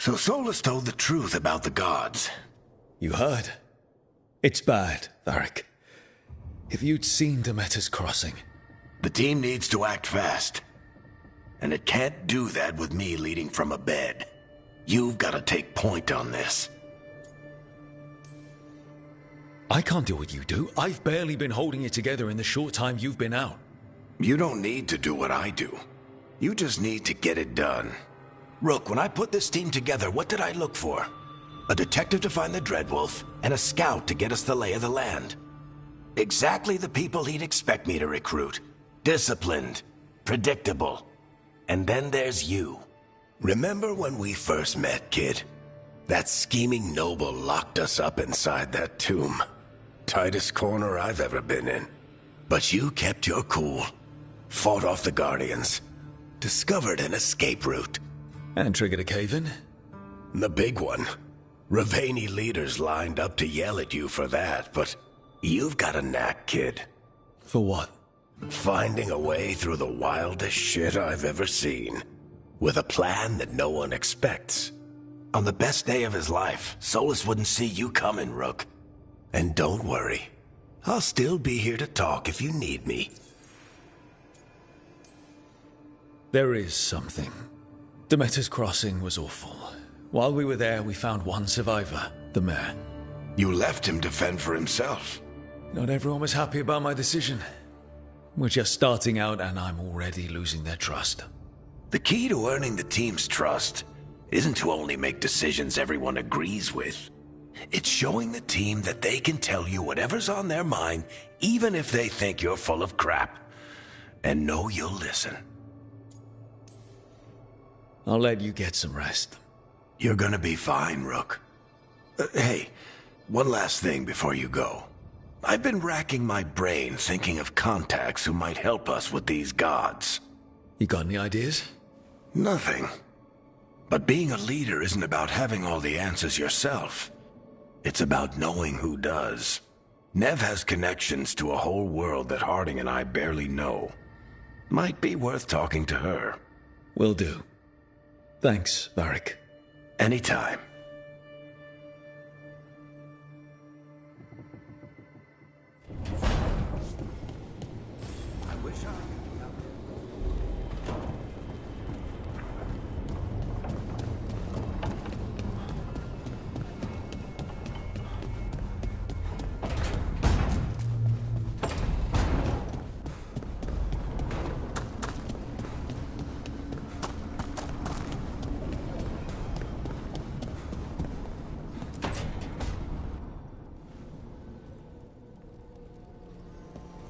So Solus told the truth about the gods. You heard? It's bad, Varric. If you'd seen Demeter's crossing... The team needs to act fast. And it can't do that with me leading from a bed. You've got to take point on this. I can't do what you do. I've barely been holding it together in the short time you've been out. You don't need to do what I do. You just need to get it done. Rook, when I put this team together, what did I look for? A detective to find the Dreadwolf, and a scout to get us the lay of the land. Exactly the people he'd expect me to recruit. Disciplined, predictable. And then there's you. Remember when we first met, kid? That scheming noble locked us up inside that tomb. Tightest corner I've ever been in. But you kept your cool, fought off the Guardians, discovered an escape route. And triggered a cave-in? The big one. Ravani leaders lined up to yell at you for that, but you've got a knack, kid. For what? Finding a way through the wildest shit I've ever seen. With a plan that no one expects. On the best day of his life, Solus wouldn't see you coming, Rook. And don't worry. I'll still be here to talk if you need me. There is something. Demeter's crossing was awful. While we were there, we found one survivor, the mayor. You left him to fend for himself. Not everyone was happy about my decision. We're just starting out and I'm already losing their trust. The key to earning the team's trust isn't to only make decisions everyone agrees with. It's showing the team that they can tell you whatever's on their mind, even if they think you're full of crap. And know you'll listen. I'll let you get some rest. You're gonna be fine, Rook. Hey, one last thing before you go. I've been racking my brain thinking of contacts who might help us with these gods. You got any ideas? Nothing. But being a leader isn't about having all the answers yourself. It's about knowing who does. Nev has connections to a whole world that Harding and I barely know. Might be worth talking to her. Will do. Thanks, Varric. Anytime. I wish I...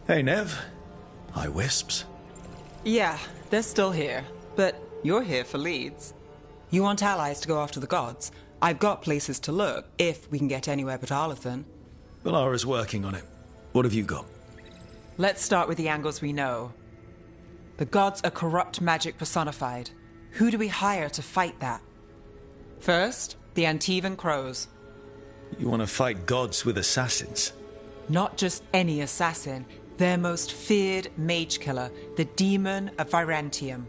Hey, Nev. Hi, Wisps. Yeah, they're still here. But you're here for leads. You want allies to go after the gods? I've got places to look, if we can get anywhere but Arlathan. Valara's working on it. What have you got? Let's start with the angles we know. The gods are corrupt magic personified. Who do we hire to fight that? First, the Antivan Crows. You want to fight gods with assassins? Not just any assassin. Their most feared mage killer, the Demon of Virantium.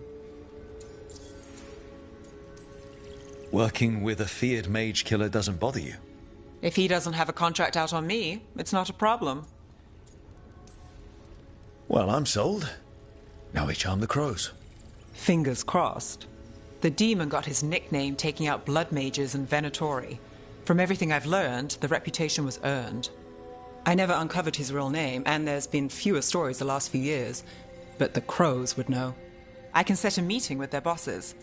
Working with a feared mage killer doesn't bother you? If he doesn't have a contract out on me, it's not a problem. Well, I'm sold. Now we charm the crows. Fingers crossed. The demon got his nickname taking out blood mages and Venatori. From everything I've learned, the reputation was earned. I never uncovered his real name, and there's been fewer stories the last few years. But the crows would know. I can set a meeting with their bosses.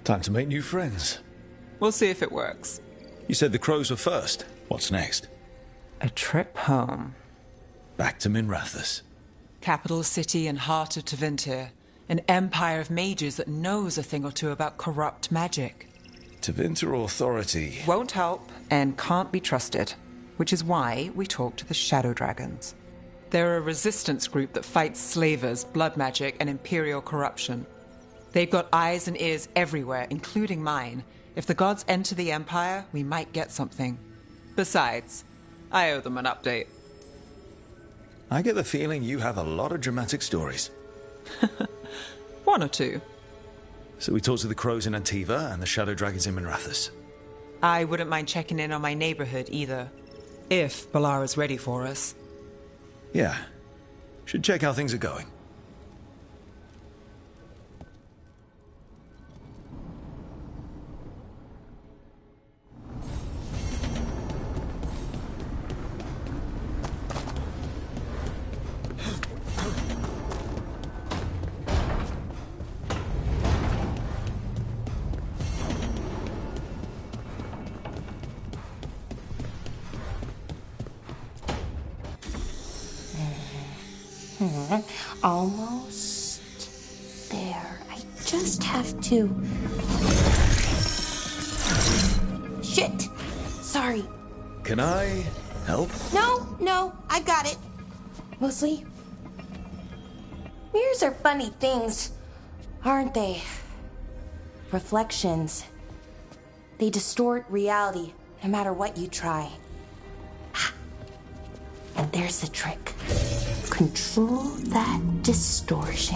Time to make new friends. We'll see if it works. You said the crows were first. What's next? A trip home. Back to Minrathous. Capital city and heart of Tevinter. An empire of mages that knows a thing or two about corrupt magic. Tevinter authority. Won't help and can't be trusted, which is why we talk to the Shadow Dragons. They're a resistance group that fights slavers, blood magic, and imperial corruption. They've got eyes and ears everywhere, including mine. If the gods enter the Empire, we might get something. Besides, I owe them an update. I get the feeling you have a lot of dramatic stories. One or two. So we talked to the crows in Antiva and the shadow dragons in Minrathous. I wouldn't mind checking in on my neighborhood either. If Balara's ready for us. Yeah. Should check how things are going. Almost there. I just have to... Shit! Sorry. Can I help? No, I got it. Mostly. Mirrors are funny things, aren't they? Reflections. They distort reality, no matter what you try. And there's the trick. Control that distortion.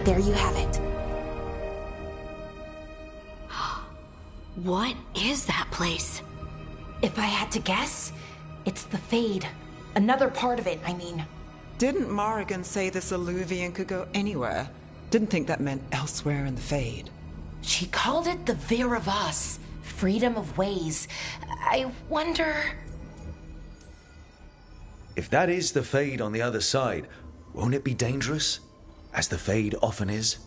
There you have it. What is that place? If I had to guess, it's the Fade. Another part of it, I mean. Didn't Morrigan say this Illuvian could go anywhere? Didn't think that meant elsewhere in the Fade. She called it the Veer of Us, freedom of ways. I wonder... If that is the Fade on the other side, won't it be dangerous? As the Fade often is?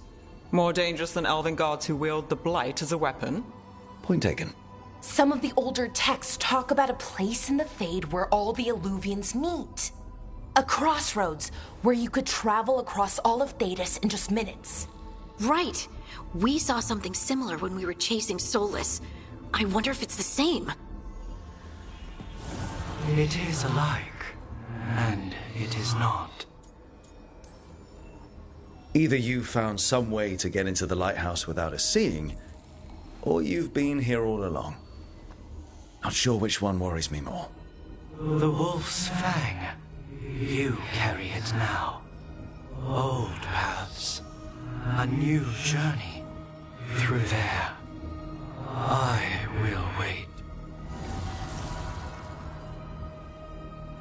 More dangerous than elven gods who wield the Blight as a weapon? Point taken. Some of the older texts talk about a place in the Fade where all the Illuvians meet. A crossroads where you could travel across all of Thedas in just minutes. Right. We saw something similar when we were chasing Solus. I wonder if it's the same. It is alike, and it is not. Either you found some way to get into the lighthouse without us seeing, or you've been here all along. Not sure which one worries me more. The Wolf's Fang. You carry it now. Old paths. A new journey. Through there. I will wait.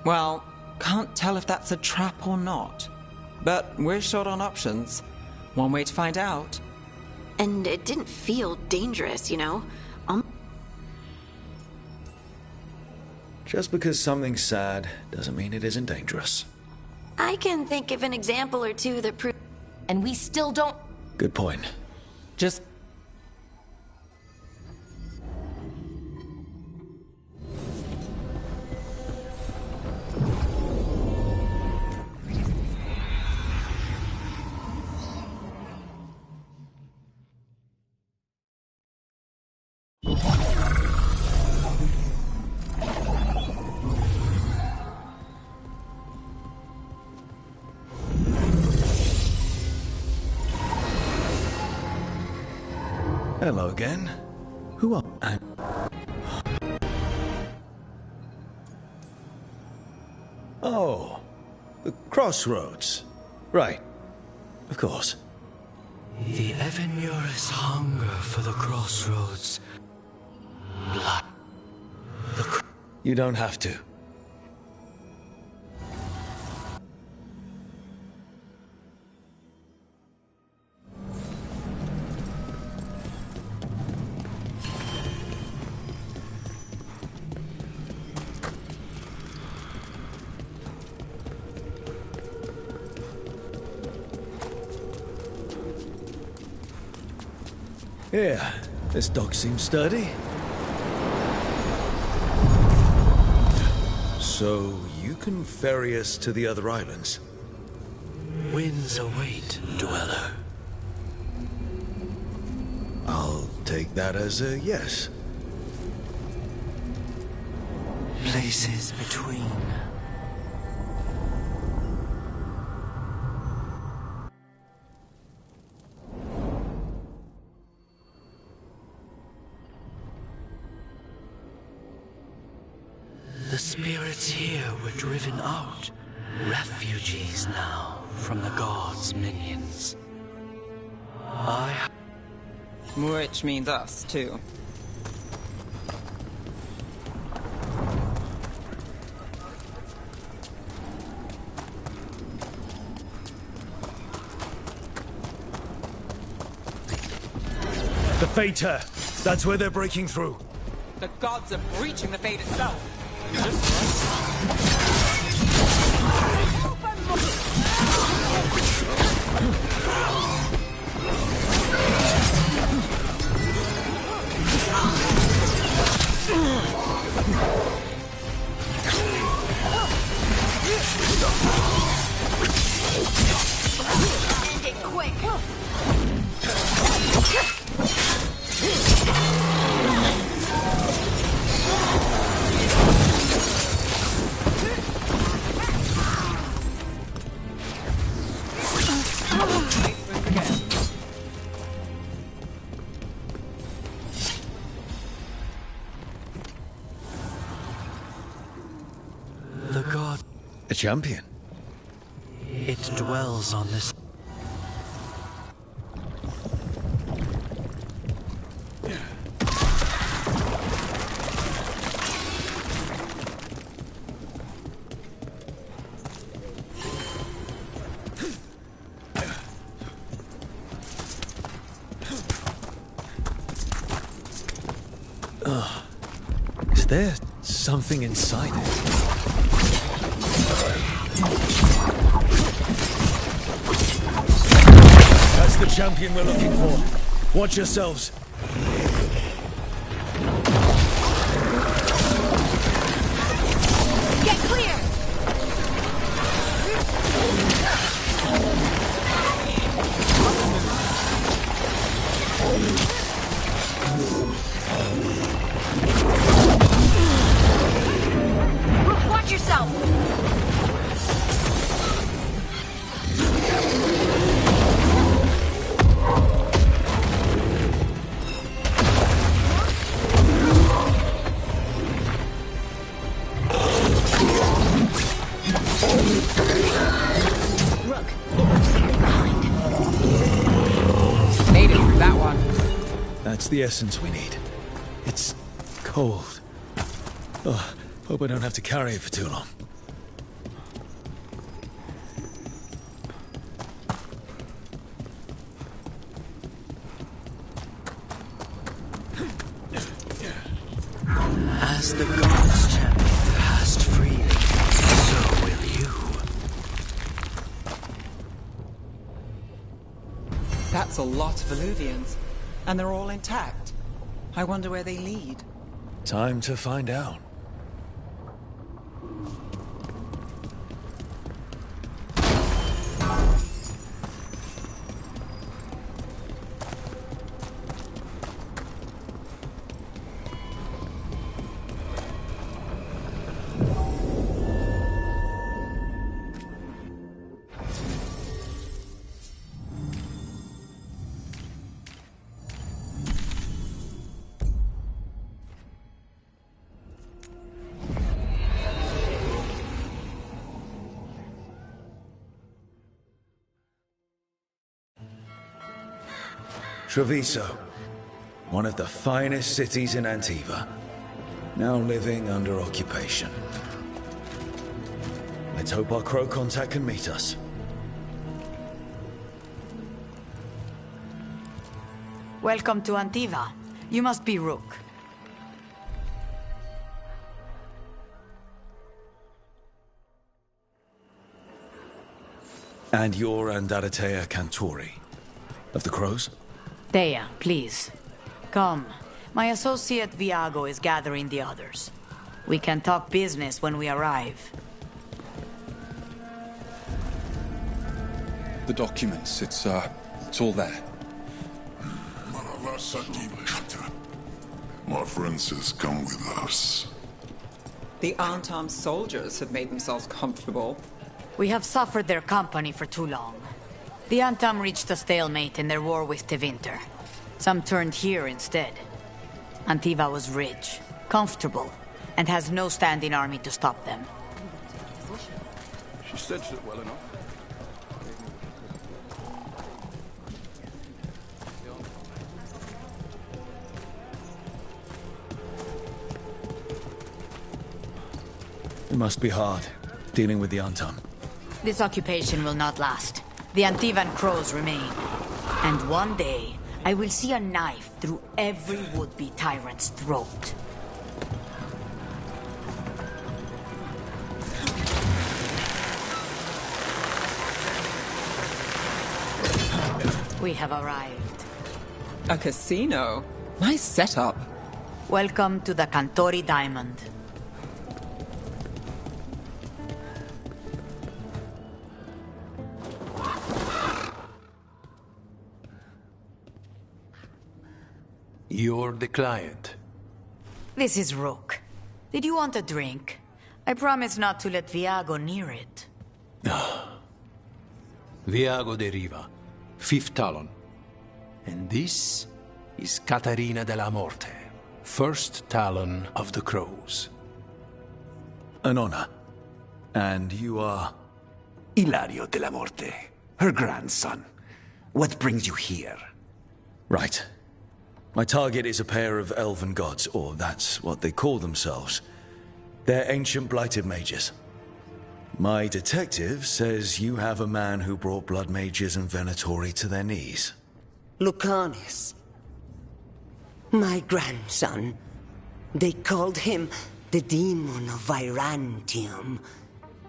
Well, can't tell if that's a trap or not. But we're short on options. One way to find out. And it didn't feel dangerous, you know? Just because something's sad doesn't mean it isn't dangerous. I can think of an example or two that prove... And we still don't... Good point. Just... Hello again. Who are... Oh, the crossroads. Right. Of course. The Evenurus hunger for the crossroads. Blood. You don't have to. Yeah, this dock seems sturdy. So, you can ferry us to the other islands? Winds await, dweller. I'll take that as a yes. Places between. here were driven out. Refugees now from the gods' minions. Which means us, too. The Fater! That's where they're breaking through. The gods are breaching the fate itself. End it quick! The god, A champion? it dwells on this. Is there something inside it? That's the champion we're looking for. Watch yourselves. Get clear! Watch yourself! Rook, it looks like they're behind. Made it through that one. That's the essence we need. It's cold. Oh, hope I don't have to carry it for too long. As the gods champion passed freely, so will you. That's a lot of Illuvians. And they're all intact. I wonder where they lead. Time to find out. Treviso, one of the finest cities in Antiva, now living under occupation. Let's hope our crow contact can meet us. Welcome to Antiva. You must be Rook. And you're Andaratea Cantori, of the Crows? Thea, please. Come. My associate Viago is gathering the others. We can talk business when we arrive. The documents, it's all there. My friend says come with us. The unarmed soldiers have made themselves comfortable. We have suffered their company for too long. The Antam reached a stalemate in their war with Tevinter. Some turned here instead. Antiva was rich, comfortable, and has no standing army to stop them. She stitched it well enough. It must be hard, dealing with the Untom. This occupation will not last. The Antivan crows remain. And one day, I will see a knife through every would-be tyrant's throat. We have arrived. A casino? Nice setup. Welcome to the Cantori Diamond. You're the client. This is Rook. Did you want a drink? I promise not to let Viago near it. Viago de Riva, 5th Talon. And this is Caterina della Morte, 1st Talon of the Crows. An honor. And you are? Ilario della Morte, her grandson. What brings you here? Right. My target is a pair of elven gods, or that's what they call themselves. They're ancient blighted mages. My detective says you have a man who brought blood mages and Venatori to their knees. Lucanus. My grandson. They called him the Demon of Virantium.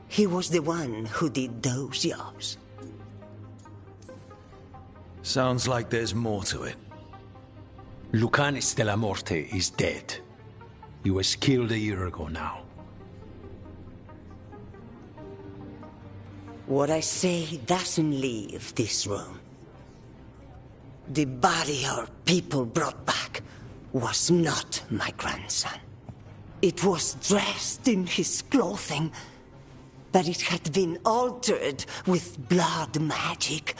He was the one who did those jobs. Sounds like there's more to it. Lucanus della Morte is dead. He was killed a year ago now. What I say doesn't leave this room. The body our people brought back was not my grandson. It was dressed in his clothing, but it had been altered with blood magic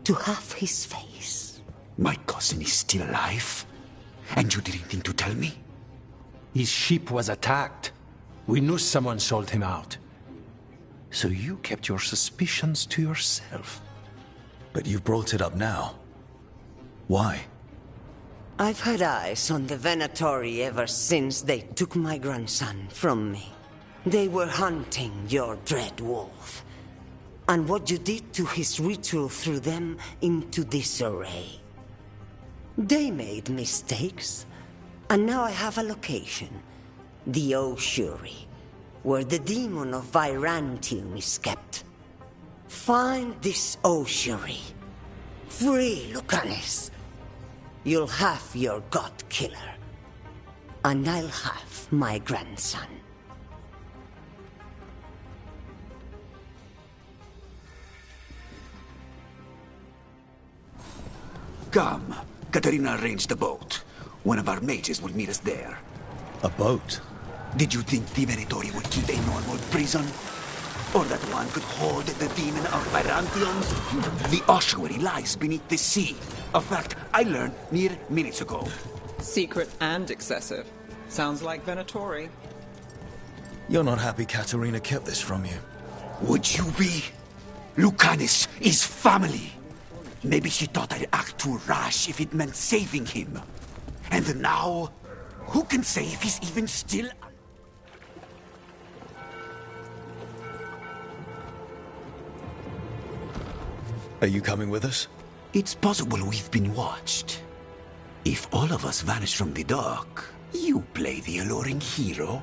to have his face. My cousin is still alive? And you didn't think to tell me? His ship was attacked. We knew someone sold him out. So you kept your suspicions to yourself. But you've brought it up now. Why? I've had eyes on the Venatori ever since they took my grandson from me. They were hunting your dread wolf. And what you did to his ritual threw them into disarray. They made mistakes, and now I have a location. The Ossuary, where the demon of Virantium is kept. Find this Ossuary. Free Lucanus. You'll have your god killer. And I'll have my grandson. Come. Caterina arranged the boat. One of our mages will meet us there. A boat? Did you think the Venatori would keep a normal prison? Or that one could hold the demon of Virantium? The ossuary lies beneath the sea. A fact I learned mere minutes ago. Secret and excessive. Sounds like Venatori. You're not happy Caterina kept this from you. Would you be? Lucanus is family. Maybe she thought I'd act too rash if it meant saving him. And now, who can say if he's even still... Are you coming with us? It's possible we've been watched. If all of us vanish from the dock, you play the alluring hero.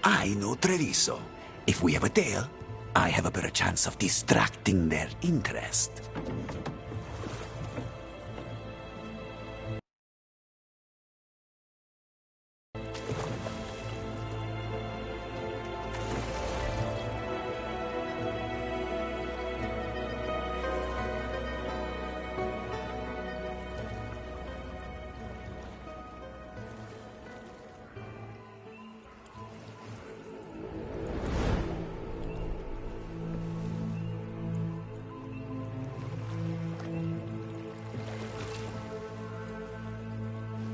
I know Treviso. If we have a tail, I have a better chance of distracting their interest.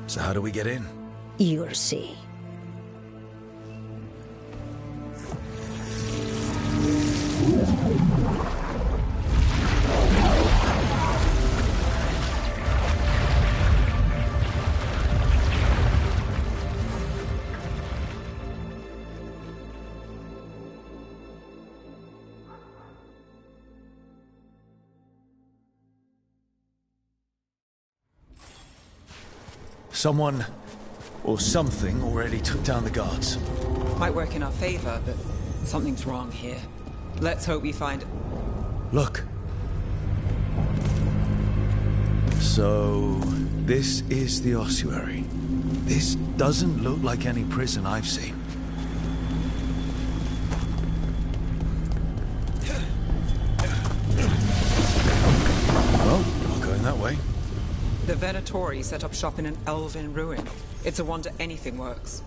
So how do we get in? You'll see. Someone or something already took down the guards. Might work in our favor, but something's wrong here. Let's hope we find... Look. So, this is the ossuary. This doesn't look like any prison I've seen. Well, not going that way. The Venatori set up shop in an elven ruin. It's a wonder anything works.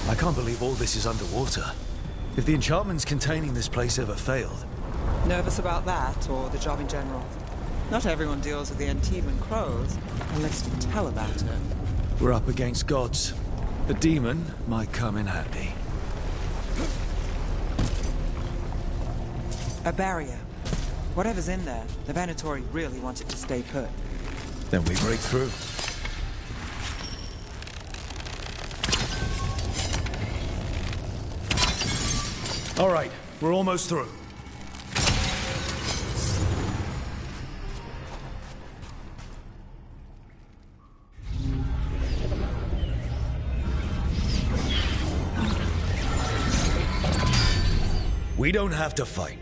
I can't believe all this is underwater. If the enchantments containing this place ever failed... Nervous about that, or the job in general? Not everyone deals with the Antivan crows, unless you tell about it. We're up against gods. A demon might come in handy. A barrier. Whatever's in there, the Venatori really want it to stay put. Then we break through. All right, we're almost through. We don't have to fight.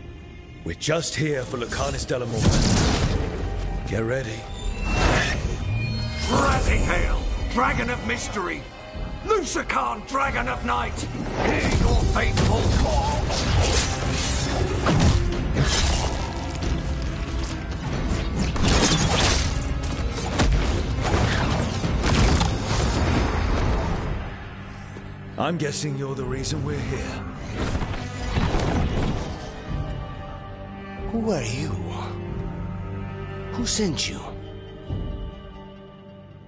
We're just here for Lucanus de la Morte. Get ready. Rising Hail, Dragon of Mystery! Lucican, Dragon of Night! Hear your faithful call! I'm guessing you're the reason we're here. Who are you? Who sent you?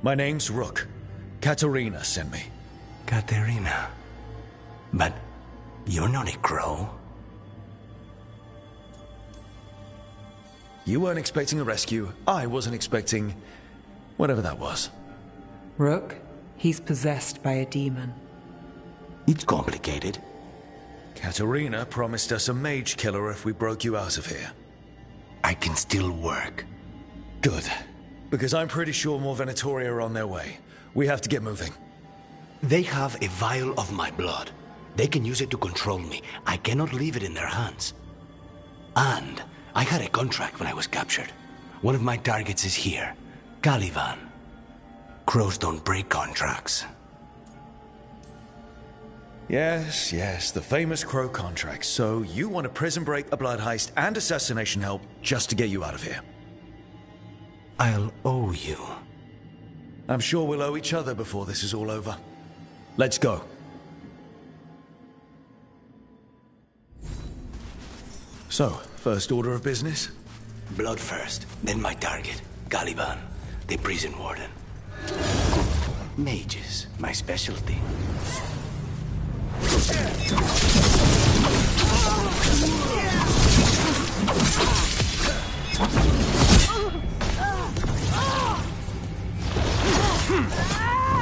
My name's Rook. Katerina sent me. Katerina. But you're not a crow. You weren't expecting a rescue. I wasn't expecting... whatever that was. Rook, he's possessed by a demon. It's complicated. Katerina promised us a mage killer if we broke you out of here. I can still work. Good. Because I'm pretty sure more Venatori are on their way. We have to get moving. They have a vial of my blood. They can use it to control me. I cannot leave it in their hands. And I had a contract when I was captured. One of my targets is here. Caliban. Crows don't break contracts. Yes, the famous Crow contract. So you want a prison break, a blood heist, and assassination help just to get you out of here? I'll owe you. I'm sure we'll owe each other before this is all over. Let's go. So, first order of business? Blood first, then my target, Caliban, the prison warden. Mages, my specialty.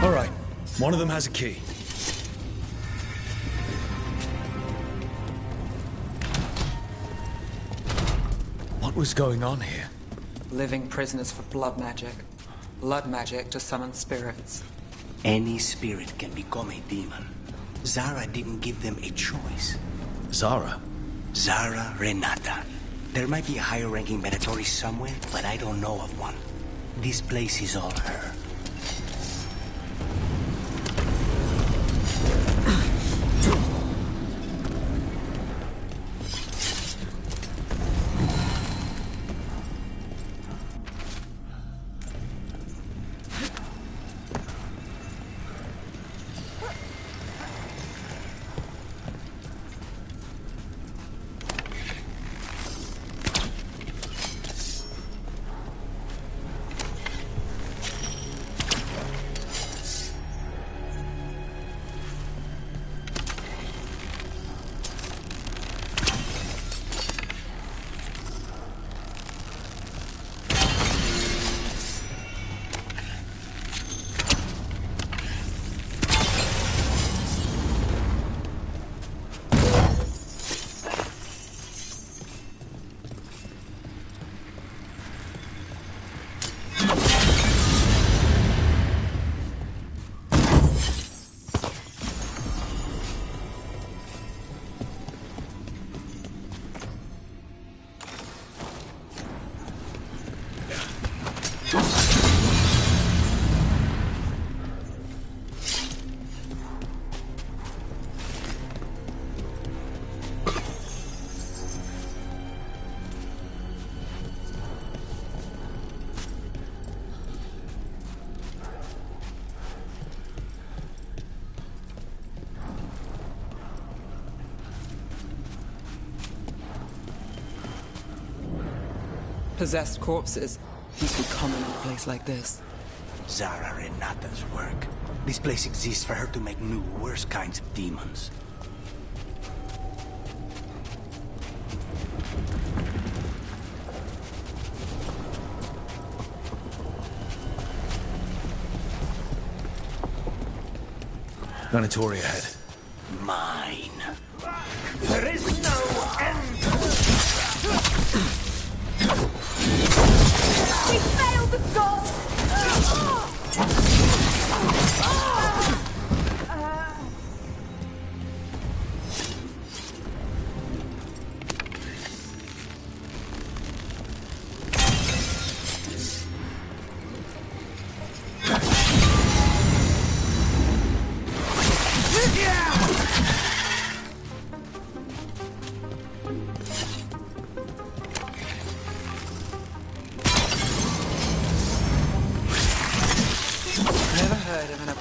All right, one of them has a key. What was going on here? Living prisoners for blood magic. Blood magic to summon spirits. Any spirit can become a demon. Zara didn't give them a choice. Zara? Zara Renata. There might be a higher-ranking Venatori somewhere, but I don't know of one. This place is all her. Possessed corpses must be common in a place like this. Zara Renata's work. This place exists for her to make new, worse kinds of demons. Venatori ahead. Mine. There is no end! We failed the gods!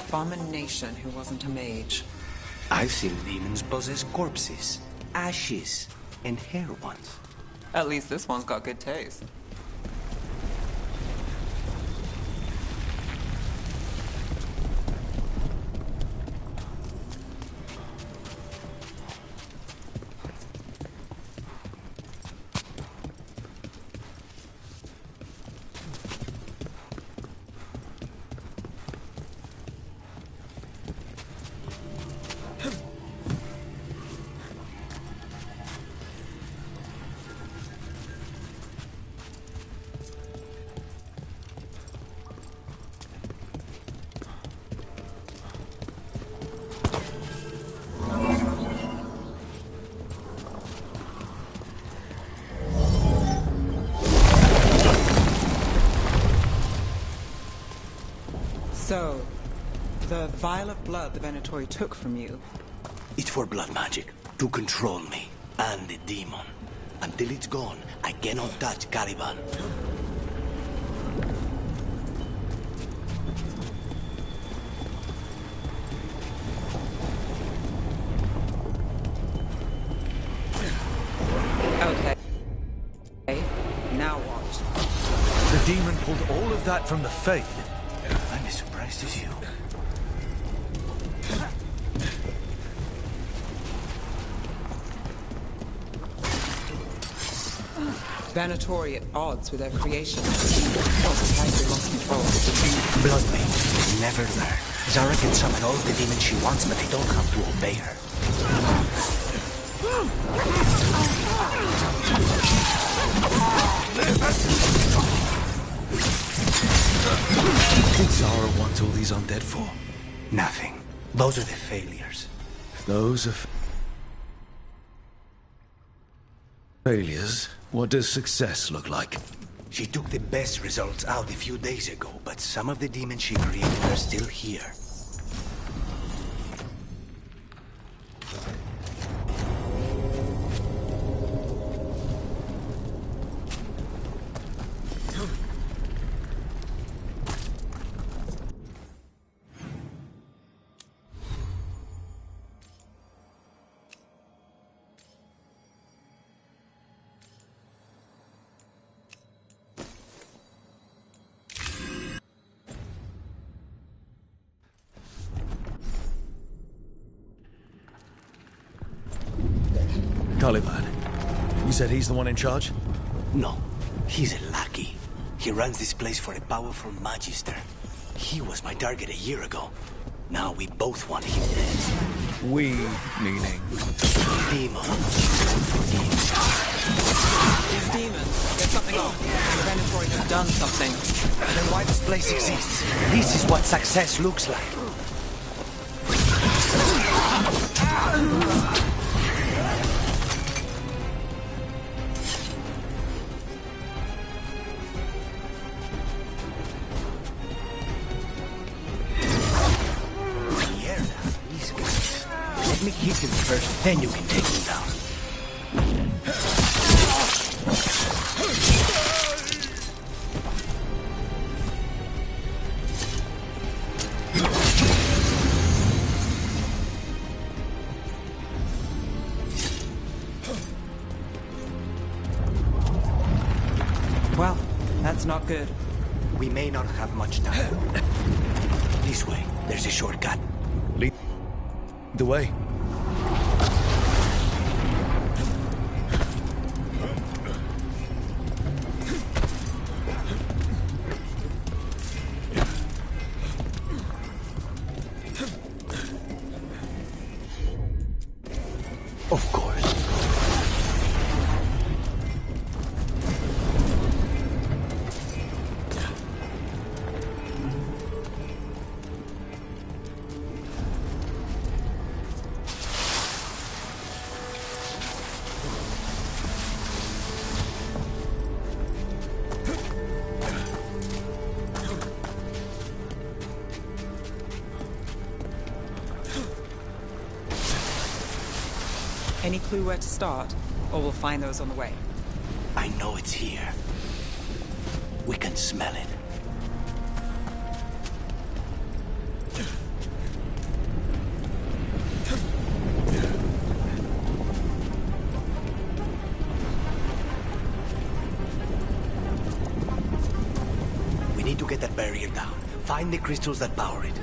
Abomination who wasn't a mage. I've seen demons possess corpses, ashes, and hair once. At least this one's got good taste. So, the vial of blood the Venatori took from you... It's for blood magic, to control me, and the demon. Until it's gone, I cannot touch Caliban. Okay. Now what? The demon pulled all of that from the Fade. I'm as surprised as you. Venatori at odds with their creation. Also tightly lost control. Blood mages never learn. Zara can summon all the demons she wants, but they don't have to obey her. What did Zara want all these undead for? Nothing. Those are the failures. Those are failures? What does success look like? She took the best results out a few days ago, but some of the demons she created are still here. Caliban. You said he's the one in charge? No, he's a lackey. He runs this place for a powerful magister. He was my target a year ago. Now we both want him dead. We, meaning? Demons. These demons, there's something off. The Venatori have done something. Then why this place exists? This is what success looks like. Let me hit him first, then you can take him down. Well, That's not good. We may not have much time. This way. There's a shortcut. Lead the way. Of course. Any clue where to start? Or we'll find those on the way. I know it's here. We can smell it. We need to get that barrier down. Find the crystals that power it.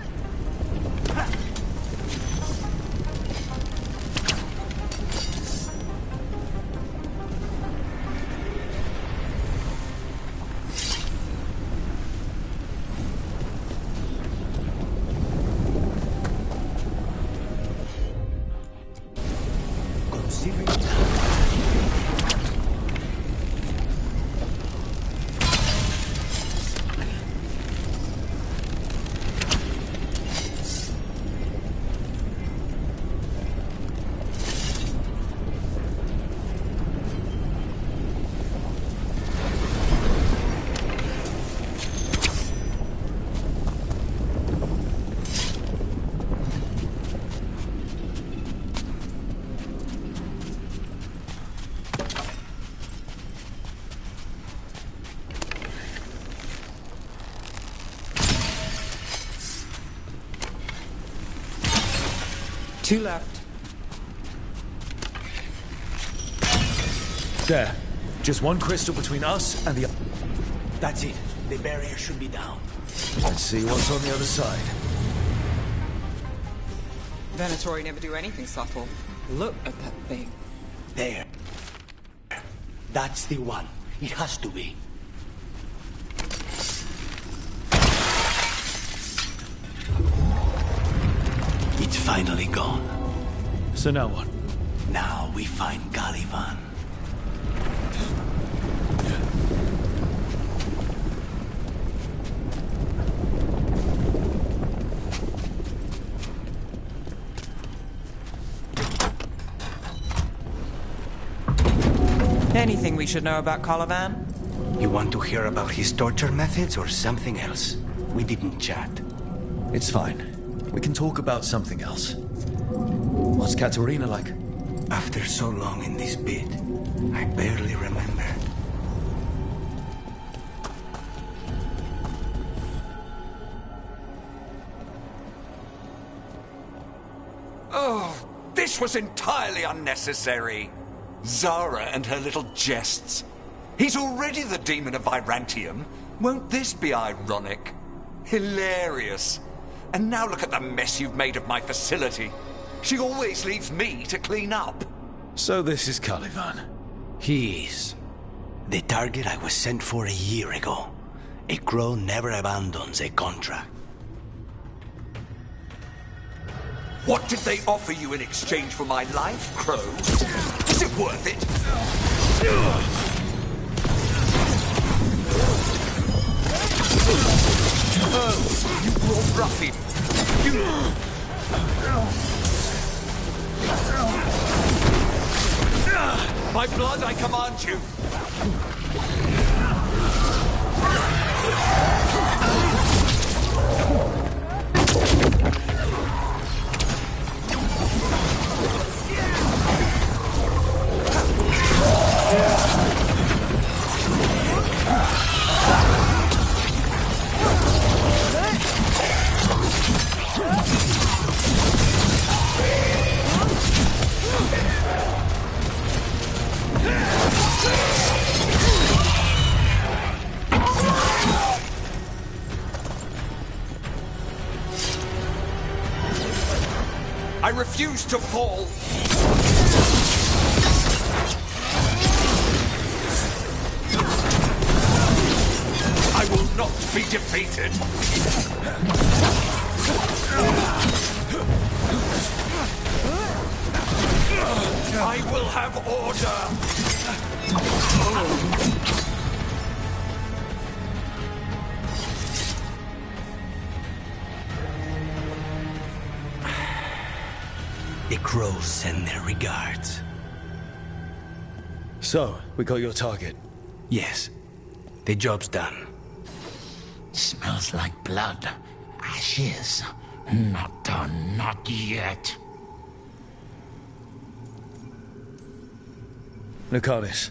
Two left. There. Just one crystal between us and the... That's it. The barrier should be down. Let's see what's on the other side. Venatori never do anything subtle. Look at that thing. There. That's the one. It has to be. It's finally gone. So now what? Now we find Caliban. Anything we should know about Caliban? You want to hear about his torture methods or something else? We didn't chat. It's fine. We can talk about something else. What's Katerina like? After so long in this bit, I barely remember. Oh, this was entirely unnecessary. Zara and her little jests. He's already the demon of Virantium. Won't this be ironic? Hilarious. And now look at the mess you've made of my facility. She always leaves me to clean up. So this is Caliban. He is. The target I was sent for a year ago. A crow never abandons a contract. What did they offer you in exchange for my life, Crow? Is it worth it? Oh, you poor ruffian! By blood, I command you! refuse to fall! I will not be defeated! I will have order! The crows send their regards. So, we got your target? Yes. The job's done. Smells like blood. Ashes. Not done, not yet. Lucanus,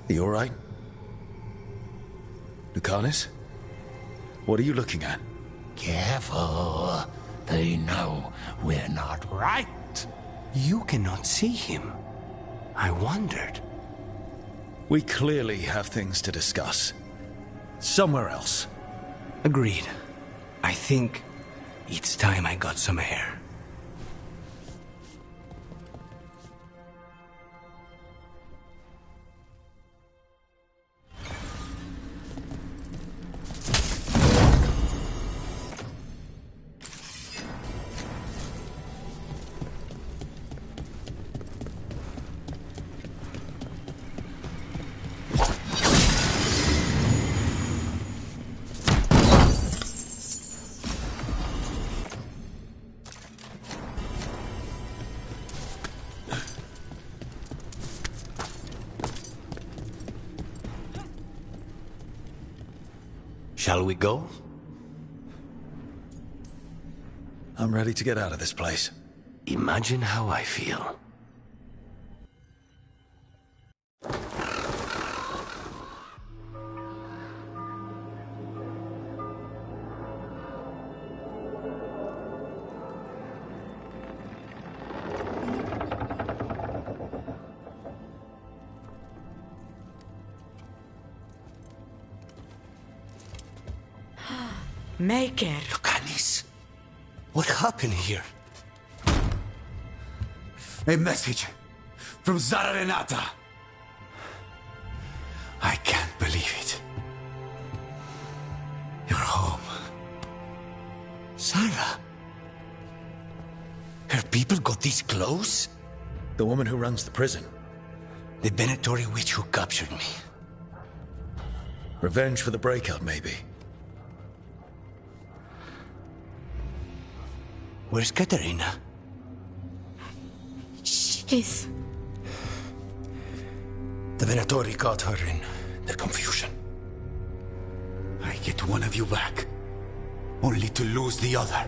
are you alright? Lucanus? What are you looking at? Careful. They know we're not right. You cannot see him. I wondered. We clearly have things to discuss. Somewhere else. Agreed. I think it's time I got some air. Shall we go? I'm ready to get out of this place. Imagine how I feel. Maker. Lucanus, what happened here? A message from Zara Renata. I can't believe it. You're home. Sarah? Her people got this close? The woman who runs the prison. The Venatori witch who captured me. Revenge for the breakup, maybe. Where's Katerina? She's... The Venatori caught her in their confusion. I get one of you back, only to lose the other.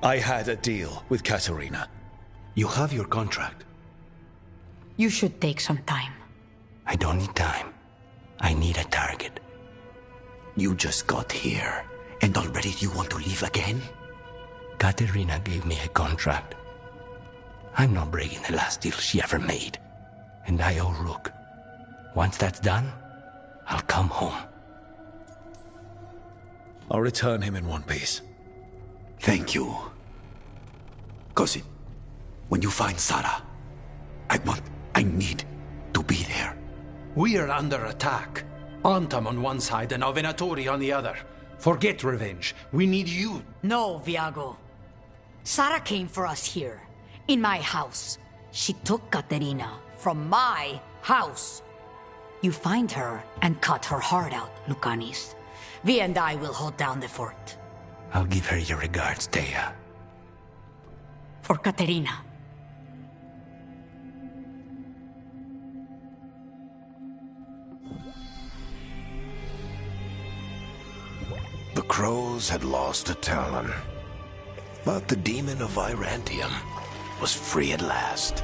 I had a deal with Katerina. You have your contract. You should take some time. I don't need time. I need a target. You just got here, and already you want to leave again? Katerina gave me a contract. I'm not breaking the last deal she ever made. And I owe Rook. Once that's done, I'll come home. I'll return him in one piece. Thank you. Cousin, when you find Sarah, I need to be there. We are under attack. Antam on one side and now Venatori on the other. Forget revenge. We need you. No, Viago. Sarah came for us here, in my house. She took Katerina from my house. You find her and cut her heart out, Lucanus. Vi and I will hold down the fort. I'll give her your regards, Thea. For Katerina. The crows had lost a talon, but the demon of Virantium was free at last.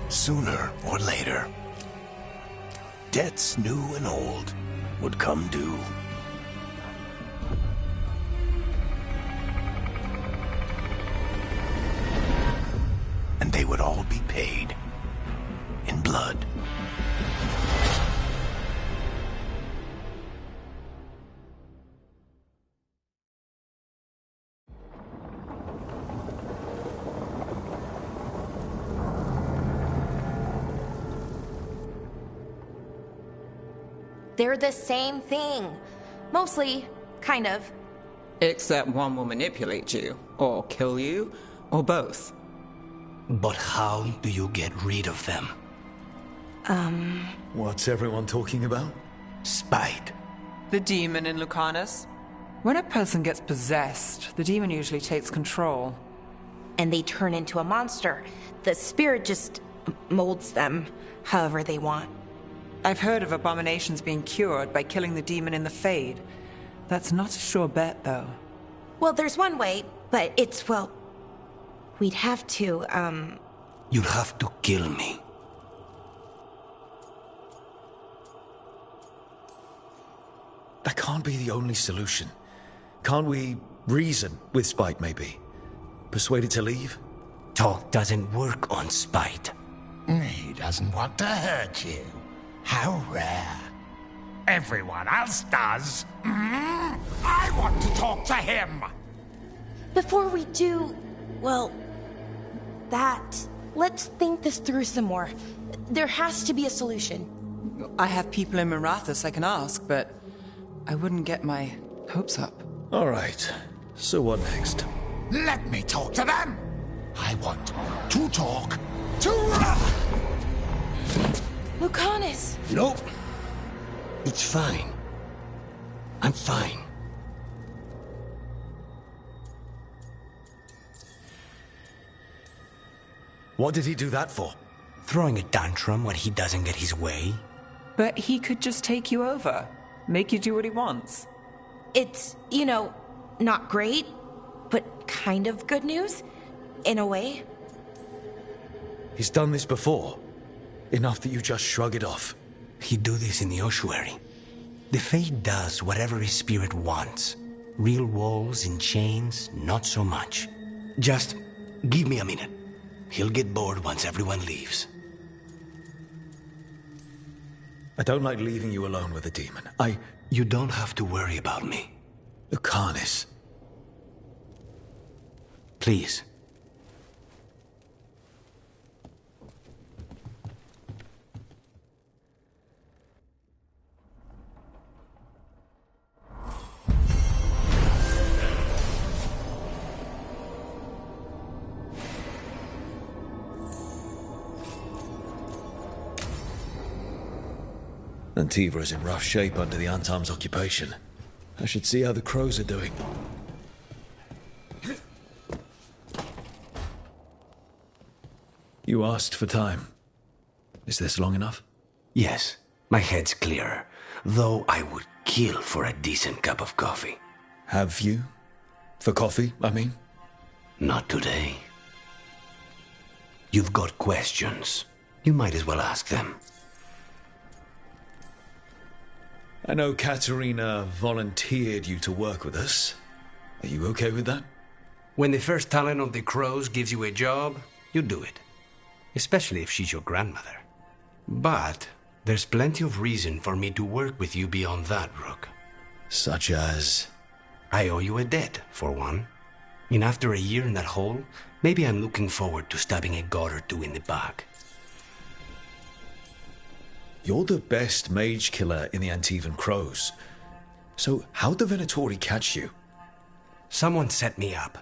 Sooner or later, debts new and old would come due. all be paid. In blood. They're the same thing. Mostly, kind of. Except one will manipulate you, or kill you, or both. But how do you get rid of them? What's everyone talking about? Spite. The demon in Lucanus. When a person gets possessed, the demon usually takes control. And they turn into a monster. The spirit just molds them however they want. I've heard of abominations being cured by killing the demon in the Fade. That's not a sure bet, though. Well, there's one way, but it's, well... We'd have to, You'd have to kill me. That can't be the only solution. Can't we reason with Spite, maybe? Persuade it to leave? Talk doesn't work on Spite. He doesn't want to hurt you. How rare. Everyone else does. I want to talk to him. Before we do, well, let's think this through some more. There has to be a solution. I have people in Marathas I can ask, but I wouldn't get my hopes up. All right. So what next? Let me talk to them. I want to talk to... Lucanus! Nope. It's fine. I'm fine. What did he do that for? Throwing a tantrum when he doesn't get his way? But he could just take you over. Make you do what he wants. It's, not great, but kind of good news, in a way. He's done this before. Enough that you just shrug it off. He'd do this in the ossuary. The Fate does whatever his spirit wants. Real walls and chains, not so much. Just give me a minute. He'll get bored once everyone leaves. I don't like leaving you alone with a demon. You don't have to worry about me. Lucanus. Please. Antiva is in rough shape under the Antarm's occupation. I should see how the crows are doing. You asked for time. Is this long enough? Yes, my head's clearer. Though I would kill for a decent cup of coffee. Have you? For coffee, I mean? Not today. You've got questions. You might as well ask them. I know Katerina volunteered you to work with us. Are you okay with that? When the first talent of the crows gives you a job, you do it. Especially if she's your grandmother. But there's plenty of reason for me to work with you beyond that, Rook. Such as? I owe you a debt, for one. And after a year in that hole, maybe I'm looking forward to stabbing a god or two in the back. You're the best mage killer in the Antivan Crows. So how'd the Venatori catch you? Someone set me up.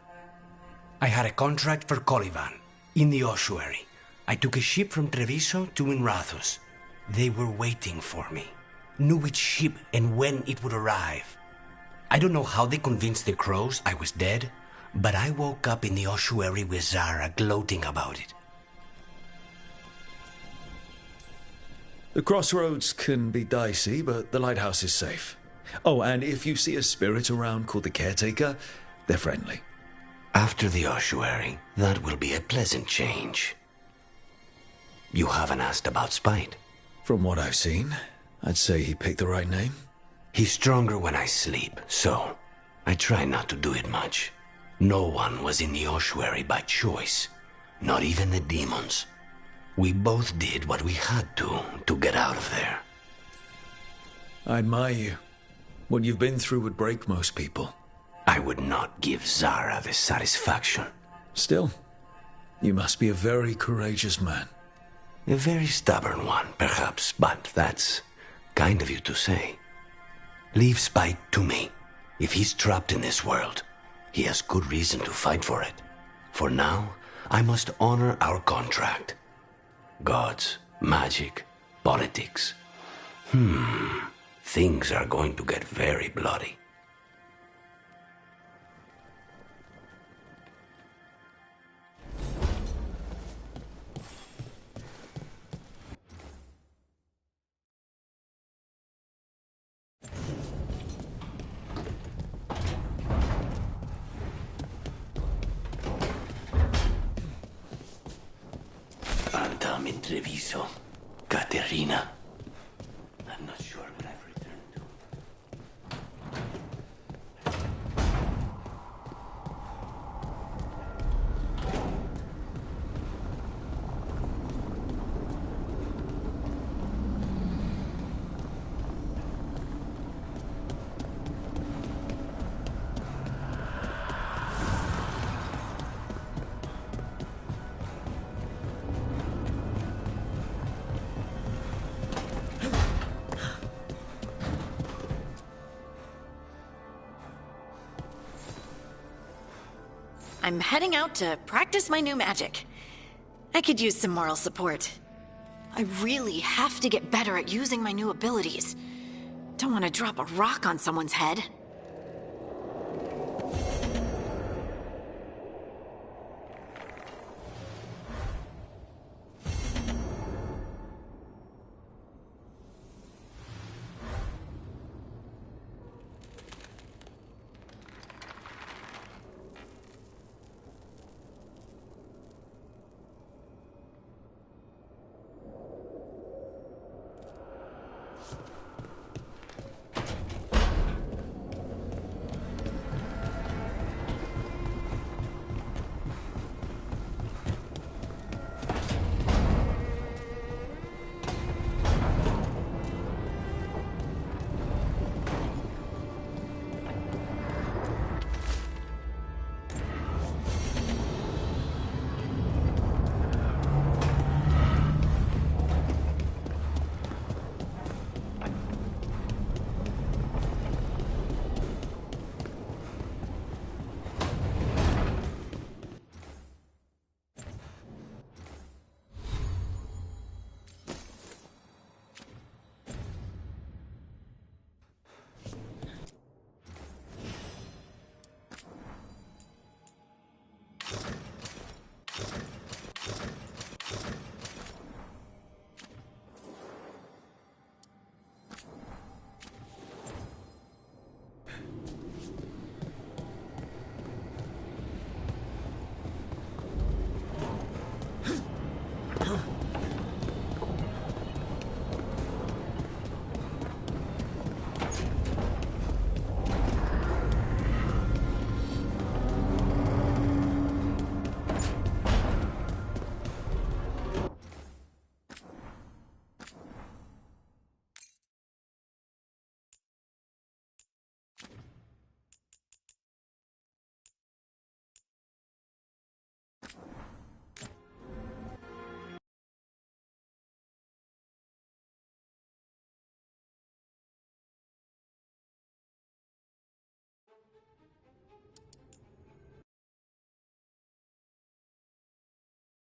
I had a contract for Colivan, in the ossuary. I took a ship from Treviso to Inrathus. They were waiting for me. Knew which ship and when it would arrive. I don't know how they convinced the crows I was dead, but I woke up in the ossuary with Zara gloating about it. The crossroads can be dicey, but the lighthouse is safe. Oh, and if you see a spirit around called the Caretaker, they're friendly. After the ossuary, that will be a pleasant change. You haven't asked about Spite. From what I've seen, I'd say he picked the right name. He's stronger when I sleep, so I try not to do it much. No one was in the ossuary by choice. Not even the demons. We both did what we had to get out of there. I admire you. What you've been through would break most people. I would not give Zara the satisfaction. Still, you must be a very courageous man. A very stubborn one, perhaps, but that's kind of you to say. Leave Spike to me. If he's trapped in this world, he has good reason to fight for it. For now, I must honor our contract. Gods, magic, politics. Things are going to get very bloody. Antam in Treviso, Caterina. I'm not sure what I've returned to. I'm heading out to practice my new magic. I could use some moral support. I really have to get better at using my new abilities. Don't want to drop a rock on someone's head.